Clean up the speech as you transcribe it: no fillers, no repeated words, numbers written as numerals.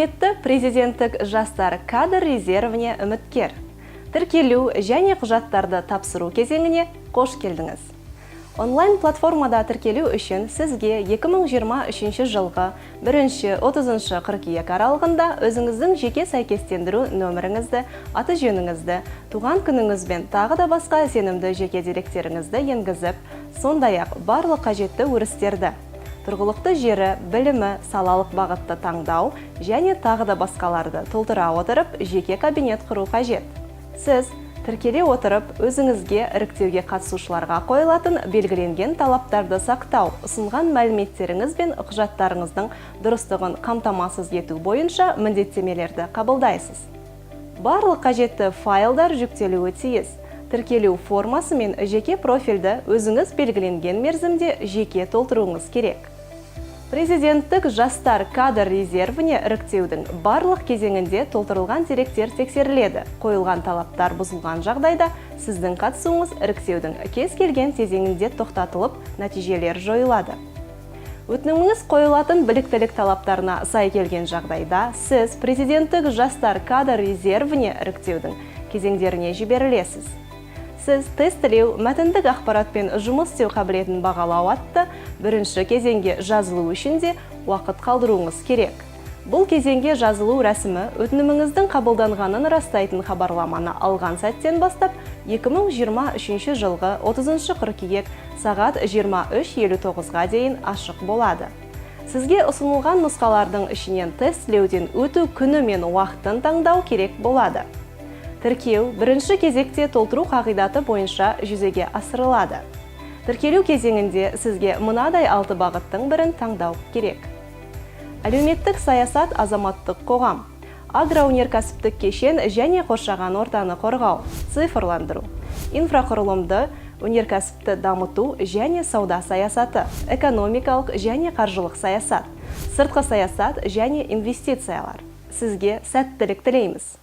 Құрметті президенттік жастар кадр резервіне үміткер. Тіркелу және құжаттарды тапсыру кезеңіне қош келдіңіз. Онлайн платформада тіркелу үшін сізге 2023 жылғы 1-30 қыркүйек аралығында өзіңіздің жеке сәйкестендіру нөміріңізді, аты жөніңізді, туған күніңіз бен тағы да басқа сенімді жеке деректеріңізді енгізіп, сондай-ақ барлық қажетті өрістерді, тұрғылықты жері, білімі, салалық бағытты таңдау және тағы да басқаларды толтыра отырып, жеке кабинет құру қажет. Сіз тіркеле отырып, өзіңізге іріктеуге қатысушыларға қойылатын белгіленген талаптарды сақтау, ұсынған мәліметтеріңіз бен құжаттарыңыздың дұрыстығын қамтамасыз ету бойынша міндеттемелерді қабылдайсыз. Барлық қажетті файлдар жүктелуі тиіс. Тіркелу формасы мен жеке профильді өзіңіз белгіленген мерзімде жеке толтыруыңыз керек. Президенттік жастар кадр резервіне іріктеудің барлық кезеңінде толтырылған деректер тексеріледі. Қойылған талаптар бұзылған жағдайда сіздің қатысуыңыз іріктеудің кез келген кезеңінде тоқтатылып, нәтижелер жойылады. Өтініміңіз қойылатын біліктілік талаптарына сай келген жағдайда сіз президенттік жастар кадр резервіне іріктеудің кезеңдеріне жіберілесіз. Сіз тестілеу, мәтіндік ақпаратпен жұмыс істеу қабілетін бағалау атты бірінші кезеңге жазылу үшін де уақыт қалдыруыңыз керек. Бұл кезеңге жазылу рәсімі өтініміңіздің қабылданғанын растайтын хабарламаны алған сәттен бастап 2023 жылғы 30 қыркүйек сағат 23:59-ға дейін ашық болады. Сізге ұсынылған нұсқалардың ішінен тестілеуден өту күні мен уақытын таңдау керек болады. Тіркеу бірінші кезекте толтыру қағидаты бойынша жүзеге асырылады. Тіркелу кезеңінде сізге мынадай 6 бағыттың бірін таңдау керек. Әлеуметтік саясат, азаматтық қоғам, агроөнеркәсіптік кешен және қоршаған ортаны қорғау, цифрландыру, инфрақұрылымды, өнеркәсіпті дамыту және сауда саясаты, экономикалық және қаржылық саясат, сыртқы саясат және инвестициялар. Сізге сәттілік тілейміз.